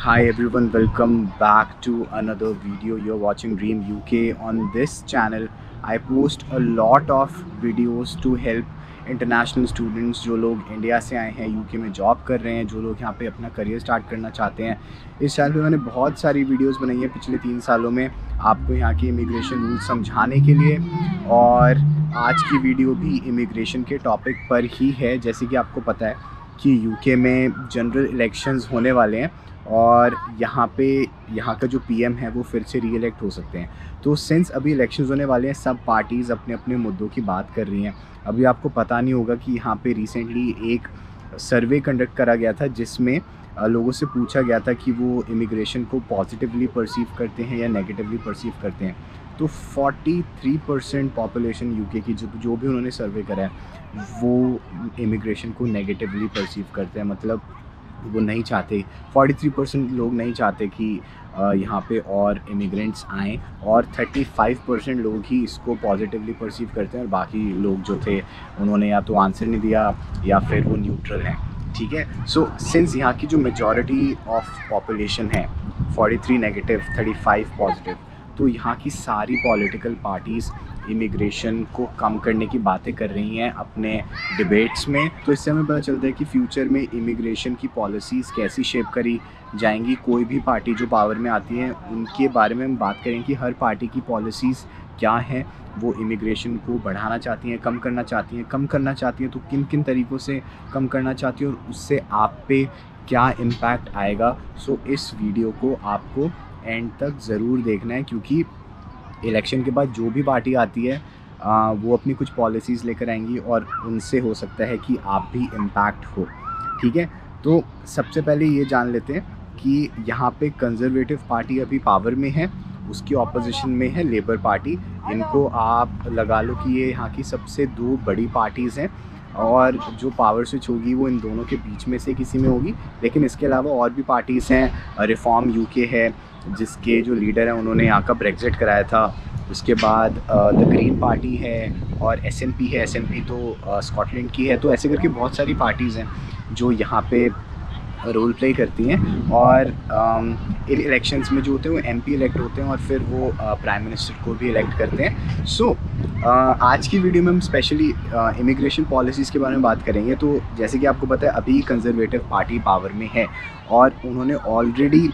Hi everyone, welcome back to another video. You're watching Dream UK. On this channel, I post a lot of videos to help international students जो लोग India से आए हैं, UK में job कर रहे हैं, जो लोग यहाँ पे अपना करियर स्टार्ट करना चाहते हैं। इस चैनल पे मैंने बहुत सारी वीडियोस बनाई हैं पिछले 3 सालों में आपको यहाँ के इमिग्रेशन रूल्स समझाने के लिए। और आज की वीडियो भी इमिग्रेशन के टॉपिक पर ही है। जैसे कि आपको पता है कि यूके में जनरल इलेक्शंस होने वाले हैं और यहाँ का जो पीएम है वो फिर से री इलेक्ट हो सकते हैं। तो सिंस अभी इलेक्शंस होने वाले हैं, सब पार्टीज़ अपने अपने मुद्दों की बात कर रही हैं। अभी आपको पता नहीं होगा कि यहाँ पे रिसेंटली एक सर्वे कंडक्ट करा गया था जिसमें लोगों से पूछा गया था कि वो इमिग्रेशन को पॉजिटिवली परसीव करते हैं या नेगेटिवली परसीव करते हैं। तो 43% पॉपुलेशन यूके की जो भी उन्होंने सर्वे करा है वो इमिग्रेशन को नेगेटिवली परसीव करते हैं। मतलब वो नहीं चाहते, 43% लोग नहीं चाहते कि यहाँ पे और इमिग्रेंट्स आएँ, और 35% लोग ही इसको पॉजिटिवली परसीव करते हैं। और बाकी लोग जो थे उन्होंने या तो आंसर नहीं दिया या फिर वो न्यूट्रल हैं। ठीक है। सो सिंस यहाँ की जो मेजॉरिटी ऑफ पॉपुलेशन है 43 नेगेटिव 35 पॉजिटिव, तो यहाँ की सारी पॉलिटिकल पार्टीज़ इमिग्रेशन को कम करने की बातें कर रही हैं अपने डिबेट्स में। तो इससे हमें पता चलता है कि फ्यूचर में इमिग्रेशन की पॉलिसीज़ कैसी शेप करी जाएंगी। कोई भी पार्टी जो पावर में आती है उनके बारे में हम बात करें कि हर पार्टी की पॉलिसीज़ क्या हैं। वो इमिग्रेशन को बढ़ाना चाहती हैं, कम करना चाहती हैं तो किन किन तरीक़ों से कम करना चाहती हैं और उससे आप पे क्या इम्पैक्ट आएगा। सो इस वीडियो को आपको एंड तक ज़रूर देखना है, क्योंकि इलेक्शन के बाद जो भी पार्टी आती है वो अपनी कुछ पॉलिसीज़ लेकर आएंगी और उनसे हो सकता है कि आप भी इम्पैक्ट हो। ठीक है। तो सबसे पहले ये जान लेते हैं कि यहाँ पे कंजर्वेटिव पार्टी अभी पावर में है, उसकी ऑपोजिशन में है लेबर पार्टी। इनको आप लगा लो कि ये यहाँ की सबसे 2 बड़ी पार्टीज़ हैं और जो पावर स्विच होगी वो इन दोनों के बीच में से किसी में होगी। लेकिन इसके अलावा और भी पार्टीज़ हैं। रिफॉर्म यूके है जिसके जो लीडर हैं उन्होंने यहाँ का ब्रेक्जिट कराया था। उसके बाद द ग्रीन पार्टी है और एसएनपी है। एसएनपी तो स्कॉटलैंड की है। तो ऐसे करके बहुत सारी पार्टीज़ हैं जो यहाँ पे रोल प्ले करती हैं। और इन इलेक्शंस में जो होते हैं वो एमपी इलेक्ट होते हैं और फिर वो प्राइम मिनिस्टर को भी इलेक्ट करते हैं। सो आज की वीडियो में हम स्पेशली इमिग्रेशन पॉलिसीज़ के बारे में बात करेंगे। तो जैसे कि आपको पता है अभी कंजर्वेटिव पार्टी पावर में है और उन्होंने ऑलरेडी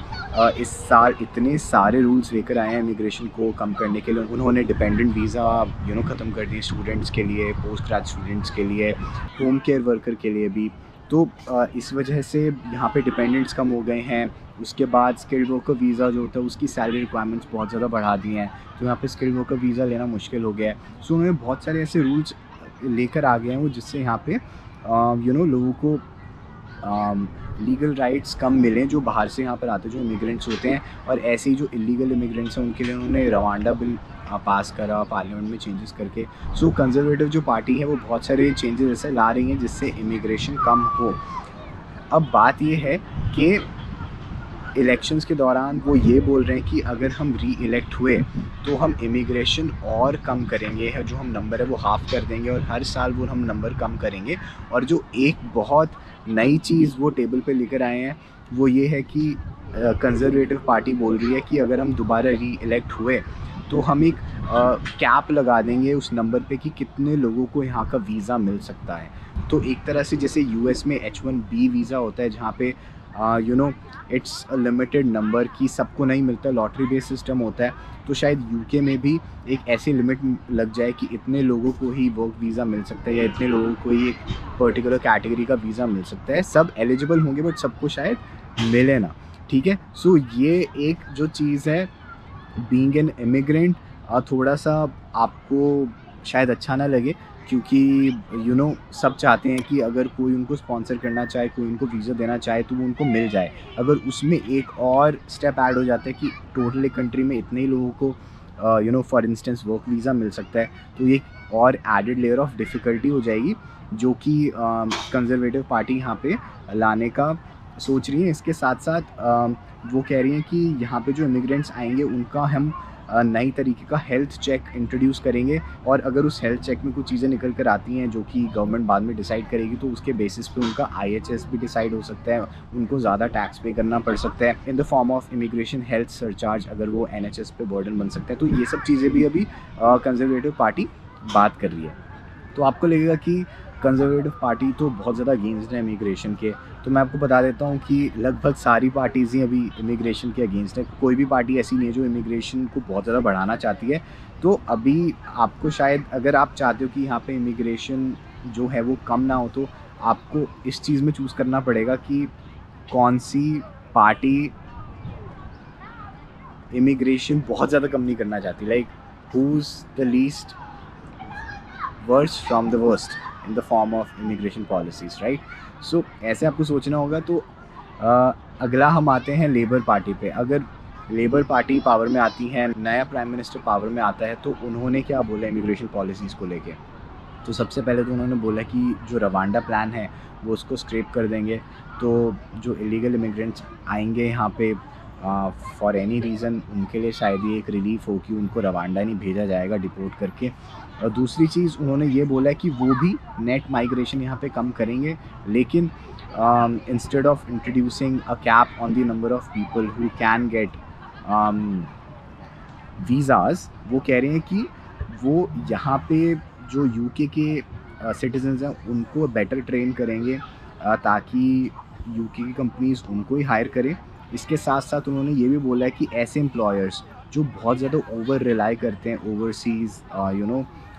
इस साल इतने सारे रूल्स लेकर आए हैं इमिग्रेशन को कम करने के लिए। उन्होंने डिपेंडेंट वीज़ा ख़त्म कर दिए स्टूडेंट्स के लिए, पोस्ट ग्रेजुएट स्टूडेंट्स के लिए, होम केयर वर्कर के लिए भी। तो इस वजह से यहाँ पे डिपेंडेंट्स कम हो गए हैं। उसके बाद स्किल्ड वर्कर वीज़ा जो होता है उसकी सैलरी रिक्वायरमेंट्स बहुत ज़्यादा बढ़ा दी हैं, तो यहाँ पे स्किल्ड वर्कर वीज़ा लेना मुश्किल हो गया है। सो उन्होंने बहुत सारे ऐसे रूल्स लेकर आ गए हैं वो जिससे यहाँ पे लोगों को लीगल राइट्स कम मिलें जो बाहर से यहाँ पर आते जो इमिग्रेंट्स होते हैं। और ऐसे ही जो इलीगल इमिग्रेंट्स हैं उनके लिए उन्होंने रवांडा बिल पास करा पार्लियामेंट में चेंजेस करके। सो कंजर्वेटिव जो पार्टी है वो बहुत सारे चेंजेस ऐसे ला रही हैं जिससे इमिग्रेशन कम हो। अब बात ये है कि इलेक्शंस के दौरान वो ये बोल रहे हैं कि अगर हम री इलेक्ट हुए तो हम इमिग्रेशन और कम करेंगे, है जो हम नंबर है वो हाफ़ कर देंगे और हर साल वो हम नंबर कम करेंगे। और जो एक बहुत नई चीज़ वो टेबल पे लेकर आए हैं वो ये है कि कंजर्वेटिव पार्टी बोल रही है कि अगर हम दोबारा री इलेक्ट हुए तो हम एक कैप लगा देंगे उस नंबर पे कि कितने लोगों को यहाँ का वीज़ा मिल सकता है। तो एक तरह से जैसे यूएस में H1B वीज़ा होता है जहाँ पे इट्स अ लिमिटेड नंबर की सबको नहीं मिलता, लॉटरी बेस्ड सिस्टम होता है। तो शायद यूके में भी एक ऐसी लिमिट लग जाए कि इतने लोगों को ही वर्क वीज़ा मिल सकता है या इतने लोगों को ही एक पर्टिकुलर कैटेगरी का वीज़ा मिल सकता है। सब एलिजिबल होंगे बट सबको शायद मिले ना। ठीक है। सो ये एक जो चीज़ है बीइंग एन इमिग्रेंट, थोड़ा सा आपको शायद अच्छा ना लगे, क्योंकि सब चाहते हैं कि अगर कोई उनको स्पॉन्सर करना चाहे, कोई उनको वीज़ा देना चाहे तो वो उनको मिल जाए। अगर उसमें एक और स्टेप ऐड हो जाता है कि टोटल एक कंट्री में इतने ही लोगों को फॉर इंस्टेंस वर्क वीज़ा मिल सकता है, तो ये और एडेड लेयर ऑफ डिफ़िकल्टी हो जाएगी जो कि कंजर्वेटिव पार्टी यहाँ पे लाने का सोच रही है। इसके साथ साथ वो कह रही हैं कि यहाँ पे जो इमिग्रेंट्स आएंगे उनका हम नई तरीके का हेल्थ चेक इंट्रोड्यूस करेंगे, और अगर उस हेल्थ चेक में कुछ चीज़ें निकल कर आती हैं जो कि गवर्नमेंट बाद में डिसाइड करेगी, तो उसके बेसिस पे उनका IHS भी डिसाइड हो सकता है, उनको ज़्यादा टैक्स पे करना पड़ सकता है in the form of immigration health surcharge, अगर वो NHS पे बर्डन बन सकता है। तो ये सब चीज़ें भी अभी कंजर्वेटिव पार्टी बात कर रही है। तो आपको लगेगा कि कंजर्वेटिव पार्टी तो बहुत ज़्यादा अगेंस्ट है इमिग्रेशन के, तो मैं आपको बता देता हूँ कि लगभग सारी पार्टीज़ ही अभी इमिग्रेशन के अगेंस्ट है। कोई भी पार्टी ऐसी नहीं है जो इमिग्रेशन को बहुत ज़्यादा बढ़ाना चाहती है। तो अभी आपको शायद, अगर आप चाहते हो कि यहाँ पे इमिग्रेशन जो है वो कम ना हो, तो आपको इस चीज़ में चूज़ करना पड़ेगा कि कौन सी पार्टी इमिग्रेशन बहुत ज़्यादा कम नहीं करना चाहती, like who's the least worst from the worst in the form of immigration policies, right? So ऐसे आपको सोचना होगा। तो अगला हम आते हैं लेबर पार्टी पे। अगर लेबर पार्टी पावर में आती है, नया प्राइम मिनिस्टर पावर में आता है, तो उन्होंने क्या बोला इमिग्रेशन पॉलिसीज़ को लेके? तो सबसे पहले तो उन्होंने बोला कि जो रवांडा प्लान है वो उसको स्क्रैप कर देंगे। तो जो इलीगल इमिग्रेंट्स आएंगे यहाँ पे फॉर एनी रीज़न, उनके लिए शायद ये एक रिलीफ हो कि उनको रवांडा नहीं भेजा जाएगा डिपोर्ट करके। और दूसरी चीज़ उन्होंने ये बोला कि वो भी नेट माइग्रेशन यहाँ पे कम करेंगे, लेकिन instead of introducing a cap on the number of people who can get visas, वो कह रहे हैं कि वो यहाँ पे जो UK के सिटीजन्स हैं उनको बेटर ट्रेन करेंगे, ताकि UK की कंपनीज़ उनको ही हायर करें। इसके साथ साथ उन्होंने ये भी बोला है कि ऐसे एम्प्लॉयर्स जो बहुत ज़्यादा ओवर रिलाई करते हैं ओवरसीज़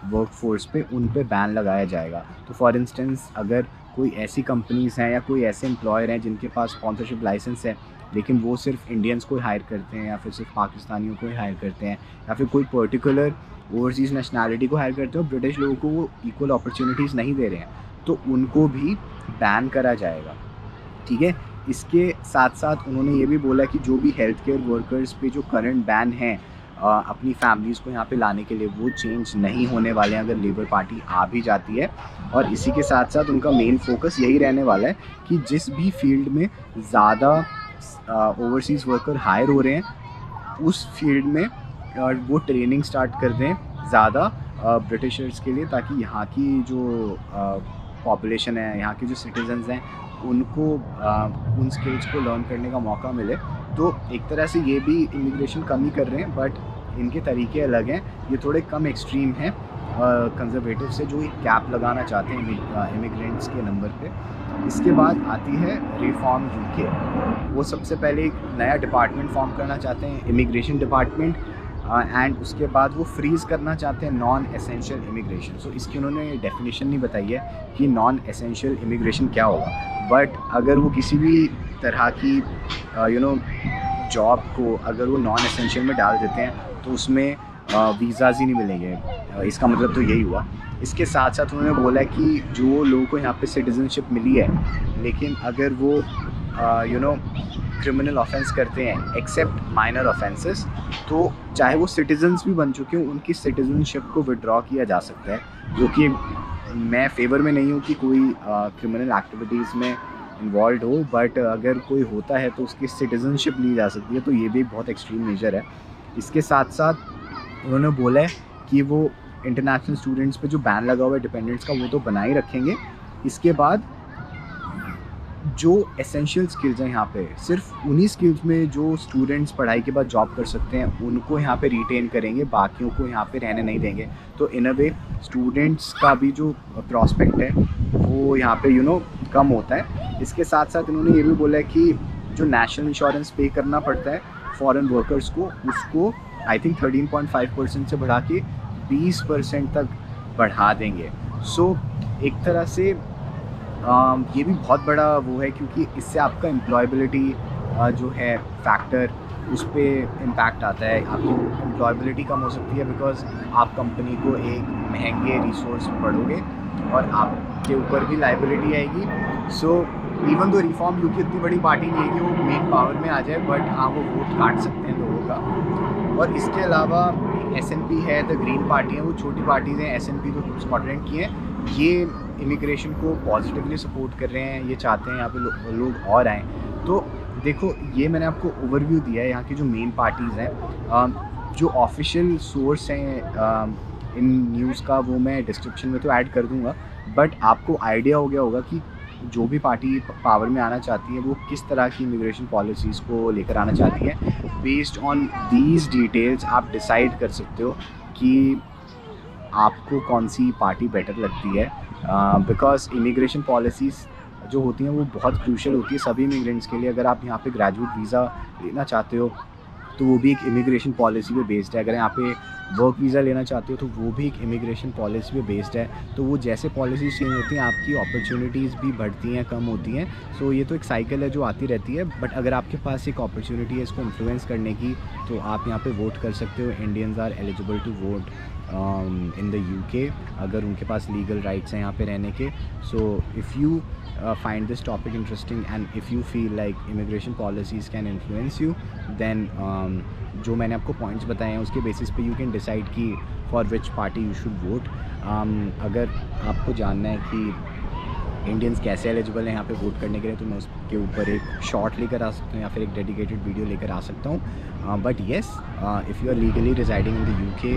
वर्क फोर्स पे, उन पे बैन लगाया जाएगा। तो फॉर इंस्टेंस, अगर कोई ऐसी कंपनीज़ हैं या कोई ऐसे एम्प्लॉयर हैं जिनके पास स्पॉन्सरशिप लाइसेंस है, लेकिन वो सिर्फ इंडियंस को हायर करते हैं या फिर सिर्फ पाकिस्तानियों को ही हायर करते हैं, या फिर कोई पर्टिकुलर ओवरसीज़ नेशनैलिटी को हायर करते हैं और ब्रिटिश लोगों को वो इक्वल अपॉर्चुनिटीज़ नहीं दे रहे हैं, तो उनको भी बैन करा जाएगा। ठीक है। इसके साथ साथ उन्होंने ये भी बोला कि जो भी हेल्थ केयर वर्कर्स पे जो करंट बैन है अपनी फैमिलीज़ को यहाँ पे लाने के लिए, वो चेंज नहीं होने वाले हैं अगर लेबर पार्टी आ भी जाती है। और इसी के साथ साथ उनका मेन फोकस यही रहने वाला है कि जिस भी फील्ड में ज़्यादा ओवरसीज़ वर्कर हायर हो रहे हैं, उस फील्ड में वो ट्रेनिंग स्टार्ट कर दें ज़्यादा ब्रिटिशर्स के लिए, ताकि यहाँ की जो पॉपुलेशन है, यहाँ के जो सिटीजन्स हैं, उनको उन स्किल्स को लर्न करने का मौका मिले। तो एक तरह से ये भी इमिग्रेशन कम ही कर रहे हैं, बट इनके तरीके अलग हैं। ये थोड़े कम एक्सट्रीम हैं कंजर्वेटिव से, जो एक कैप लगाना चाहते हैं इमिग्रेंट्स के नंबर पे। इसके बाद आती है रिफॉर्म UK। वो सबसे पहले एक नया डिपार्टमेंट फॉर्म करना चाहते हैं, इमिग्रेशन डिपार्टमेंट, एंड उसके बाद वो फ्रीज़ करना चाहते हैं नॉन एसेंशियल इमिग्रेशन। सो इसकी उन्होंने डेफिनेशन नहीं बताई है कि नॉन एसेंशियल इमिग्रेशन क्या होगा, बट अगर वो किसी भी तरह की जॉब को अगर वो नॉन एसेंशियल में डाल देते हैं, तो उसमें वीज़ाज़ ही नहीं मिलेंगे। इसका मतलब तो यही हुआ। इसके साथ साथ उन्होंने बोला कि जो लोगों को यहाँ पे सिटीज़नशिप मिली है, लेकिन अगर वो क्रिमिनल ऑफेंस करते हैं एक्सेप्ट माइनर ऑफेंसेस, तो चाहे वो सिटीजन्स भी बन चुके हों, उनकी सिटीजनशिप को विड्रॉ किया जा सकता है। जो कि मैं फेवर में नहीं हूँ कि कोई क्रिमिनल एक्टिविटीज़ में इन्वॉल्व हो, बट अगर कोई होता है तो उसकी सिटीजनशिप ली जा सकती है। तो ये भी एक बहुत एक्सट्रीम मेजर है। इसके साथ साथ उन्होंने बोला है कि वो इंटरनेशनल स्टूडेंट्स पे जो बैन लगा हुआ है डिपेंडेंट्स का, वो तो बना ही रखेंगे। इसके बाद जो एसेंशियल स्किल्स हैं यहाँ पे, सिर्फ उन्हीं स्किल्स में जो स्टूडेंट्स पढ़ाई के बाद जॉब कर सकते हैं, उनको यहाँ पे रिटेन करेंगे, बाकियों को यहाँ पे रहने नहीं देंगे। तो इन अ वे स्टूडेंट्स का भी जो प्रॉस्पेक्ट है वो यहाँ पे कम होता है। इसके साथ साथ इन्होंने ये भी बोला है कि जो नेशनल इंश्योरेंस पे करना पड़ता है फॉरेन वर्कर्स को, उसको आई थिंक 13.5% से बढ़ा के 20% तक बढ़ा देंगे। सो एक तरह से ये भी बहुत बड़ा वो है, क्योंकि इससे आपका एम्प्लॉयबिलिटी जो है फैक्टर, उस पर इम्पैक्ट आता है। आपकी एम्प्लॉयबिलिटी कम हो सकती है बिकॉज आप कंपनी को एक महंगे रिसोर्स पड़ोगे और आपके ऊपर भी लाइबिलिटी आएगी। So even though reform UK इतनी बड़ी पार्टी नहीं है कि वो मेन पावर में आ जाए, बट हाँ वो वोट काट सकते हैं लोगों का। और इसके अलावा SNP है, द ग्रीन पार्टी है, वो छोटी पार्टीज़ हैं। SNP तो स्कॉटलैंड की हैं, ये इमिग्रेशन को पॉजिटिवली सपोर्ट कर रहे हैं, ये चाहते हैं यहाँ पे लोग और आएँ। तो देखो, ये मैंने आपको ओवरव्यू दिया है यहाँ की जो मेन पार्टीज़ हैं। जो ऑफिशियल सोर्स हैं इन न्यूज़ का वो मैं डिस्क्रिप्शन में तो ऐड कर दूँगा, बट आपको आइडिया हो गया होगा कि जो भी पार्टी पावर में आना चाहती है वो किस तरह की इमिग्रेशन पॉलिसीज़ को लेकर आना चाहती है। बेस्ड ऑन दीज डिटेल्स आप डिसाइड कर सकते हो कि आपको कौन सी पार्टी बेटर लगती है, बिकॉज इमिग्रेशन पॉलिसीज़ जो होती हैं वो बहुत क्रूशल होती है सभी इमिग्रेंट्स के लिए। अगर आप यहाँ पे ग्रेजुएट वीज़ा लेना चाहते हो तो वो भी एक इमिग्रेशन पॉलिसी पे बेस्ड है। अगर यहाँ पे वर्क वीज़ा लेना चाहते हो तो वो भी एक इमिग्रेशन पॉलिसी पे बेस्ड है। तो वो जैसे पॉलिसीज़ चेंज होती हैं आपकी अपॉर्चुनिटीज़ भी बढ़ती हैं कम होती हैं। सो ये तो एक साइकिल है जो आती रहती है, बट अगर आपके पास एक अपॉर्चुनिटी है इसको इन्फ्लुएंस करने की तो आप यहाँ पे वोट कर सकते हो। Indians are eligible to vote in the UK अगर उनके पास लीगल राइट्स हैं यहाँ पे रहने के। So if you find this topic interesting and if you feel like immigration policies can influence you, then जो मैंने आपको पॉइंट्स बताए हैं उसके बेसिस पे यू कैन डिसाइड कि for which party you should vote. अगर आपको जानना है कि इंडियंस कैसे एलिजिबल हैं यहाँ पे वोट करने के लिए तो मैं उसके ऊपर एक शॉर्ट लेकर आ सकता हूँ या फिर एक डेडिकेटेड वीडियो लेकर आ सकता हूँ। But yes, if you are legally residing in the UK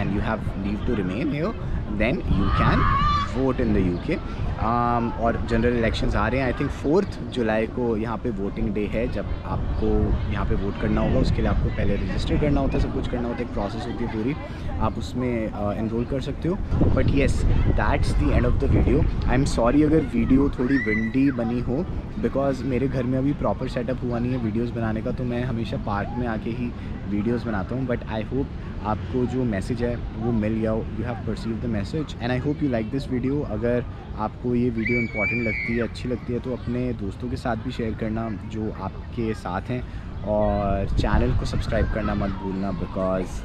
and you have leave to remain here then you can vote in the UK. और जनरल इलेक्शंस आ रहे हैं। आई थिंक 4 जुलाई को यहाँ पे वोटिंग डे है जब आपको यहाँ पे वोट करना होगा। उसके लिए आपको पहले रजिस्टर करना होता है, सब कुछ करना होता है, एक प्रोसेस होती है पूरी, आप उसमें एनरोल कर सकते हो। But yes, that's the end of the video. I am sorry अगर वीडियो थोड़ी विंडी बनी हो, बिकॉज मेरे घर में अभी प्रॉपर सेटअप हुआ नहीं है वीडियोज़ बनाने का, तो मैं हमेशा पार्क में आके ही वीडियोज़ बनाता हूँ। बट आई होप आपको जो मैसेज है वो मिल गया हो, you have perceive the message and I hope you like this video. अगर आपको ये वीडियो इंपॉर्टेंट लगती है, अच्छी लगती है, तो अपने दोस्तों के साथ भी शेयर करना जो आपके साथ हैं, और चैनल को सब्सक्राइब करना मत भूलना because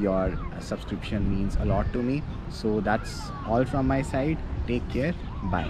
your subscription means a lot to me. So that's all from my side. Take care.